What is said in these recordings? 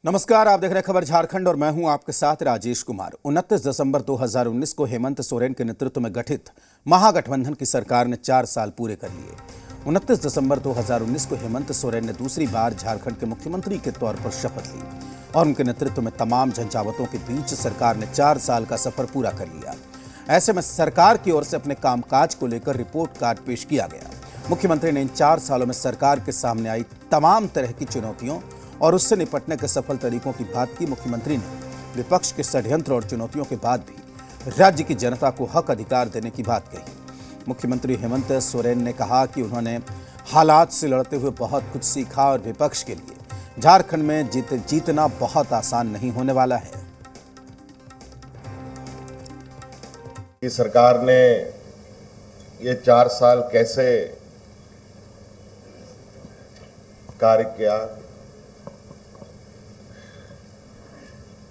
नमस्कार, आप देख रहे हैं खबर झारखंड और मैं हूं आपके साथ राजेश कुमार। 29 दिसंबर 2019 को हेमंत सोरेन के नेतृत्व में गठित महागठबंधन की सरकार ने 4 साल पूरे कर लिए। 29 दिसंबर 2019 को हेमंत सोरेन ने दूसरी बार झारखंड के मुख्यमंत्री के तौर पर शपथ ली और उनके नेतृत्व में तमाम झंझावतों के बीच सरकार ने 4 साल का सफर पूरा कर लिया। ऐसे में सरकार की ओर से अपने कामकाज को लेकर रिपोर्ट कार्ड पेश किया गया। मुख्यमंत्री ने इन 4 सालों में सरकार के सामने आई तमाम तरह की चुनौतियों और उससे निपटने के सफल तरीकों की बात की। मुख्यमंत्री ने विपक्ष के षड्यंत्र और चुनौतियों के बाद भी राज्य की जनता को हक अधिकार देने की बात कही। मुख्यमंत्री हेमंत सोरेन ने कहा कि उन्होंने हालात से लड़ते हुए बहुत कुछ सीखा और विपक्ष के लिए झारखंड में जीतना बहुत आसान नहीं होने वाला है। कि सरकार ने ये 4 साल कैसे कार्य किया,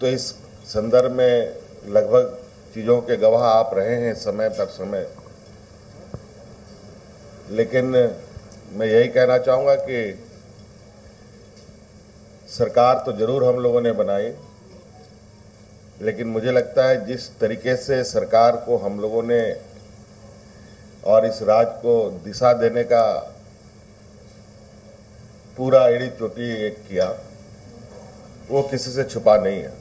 तो इस संदर्भ में लगभग चीज़ों के गवाह आप रहे हैं समय पर समय। लेकिन मैं यही कहना चाहूँगा कि सरकार तो जरूर हम लोगों ने बनाई, लेकिन मुझे लगता है जिस तरीके से सरकार को हम लोगों ने और इस राज्य को दिशा देने का पूरा एड़ी चोटी एक किया, वो किसी से छुपा नहीं है।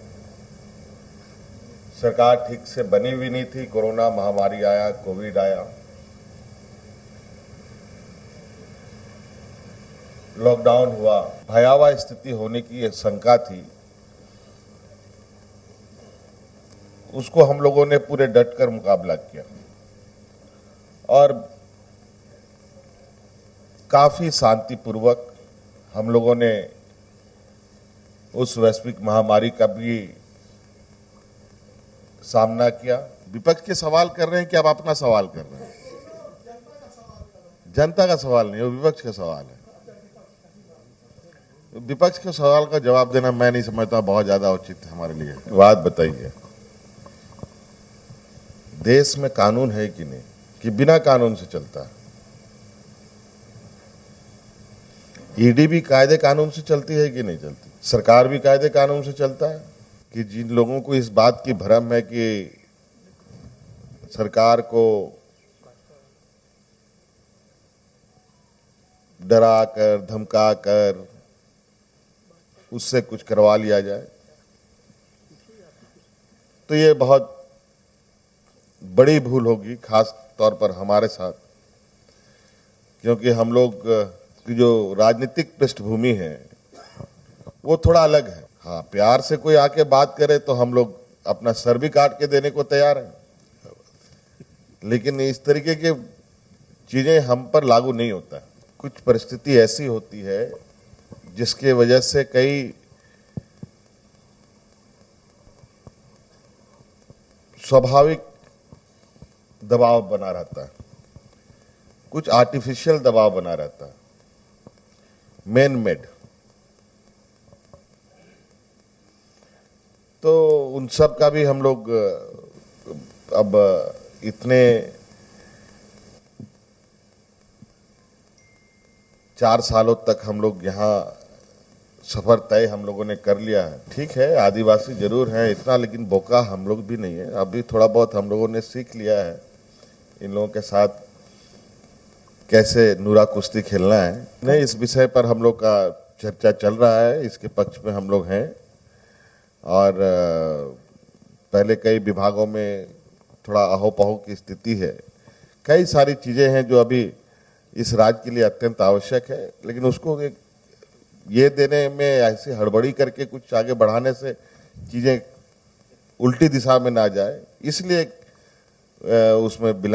सरकार ठीक से बनी हुई नहीं थी, कोरोना महामारी आया, कोविड आया, लॉकडाउन हुआ, भयावह स्थिति होने की एक शंका थी। उसको हम लोगों ने पूरे डट कर मुकाबला किया और काफी शांतिपूर्वक हम लोगों ने उस वैश्विक महामारी का भी सामना किया। विपक्ष के सवाल कर रहे हैं कि आप अपना सवाल कर रहे हैं? जनता का सवाल नहीं, वो विपक्ष का सवाल है। विपक्ष के सवाल का जवाब देना मैं नहीं समझता बहुत ज्यादा उचित है हमारे लिए। बात बताइए, देश में कानून है कि नहीं, कि बिना कानून से चलता है? ईडी भी कायदे कानून से चलती है कि नहीं चलती? सरकार भी कायदे कानून से चलता है? कि जिन लोगों को इस बात की भ्रम है कि सरकार को डरा कर धमका कर उससे कुछ करवा लिया जाए, तो ये बहुत बड़ी भूल होगी, खास तौर पर हमारे साथ, क्योंकि हम लोग की जो राजनीतिक पृष्ठभूमि है वो थोड़ा अलग है। हाँ, प्यार से कोई आके बात करे तो हम लोग अपना सर भी काट के देने को तैयार हैं, लेकिन इस तरीके की चीजें हम पर लागू नहीं होता है। कुछ परिस्थिति ऐसी होती है जिसके वजह से कई स्वाभाविक दबाव बना रहता है, कुछ आर्टिफिशियल दबाव बना रहता है, मैन मेड। तो उन सब का भी हम लोग अब इतने 4 सालों तक हम लोग यहाँ सफर तय हम लोगों ने कर लिया है। ठीक है, आदिवासी जरूर हैं इतना, लेकिन बोका हम लोग भी नहीं है। अभी थोड़ा बहुत हम लोगों ने सीख लिया है इन लोगों के साथ कैसे नूरा कुश्ती खेलना है। नहीं, इस विषय पर हम लोग का चर्चा चल रहा है, इसके पक्ष में हम लोग हैं। और पहले कई विभागों में थोड़ा अहोपहो की स्थिति है, कई सारी चीजें हैं जो अभी इस राज्य के लिए अत्यंत आवश्यक है, लेकिन उसको एक ये देने में ऐसी हड़बड़ी करके कुछ आगे बढ़ाने से चीजें उल्टी दिशा में ना जाए, इसलिए उसमें विलंब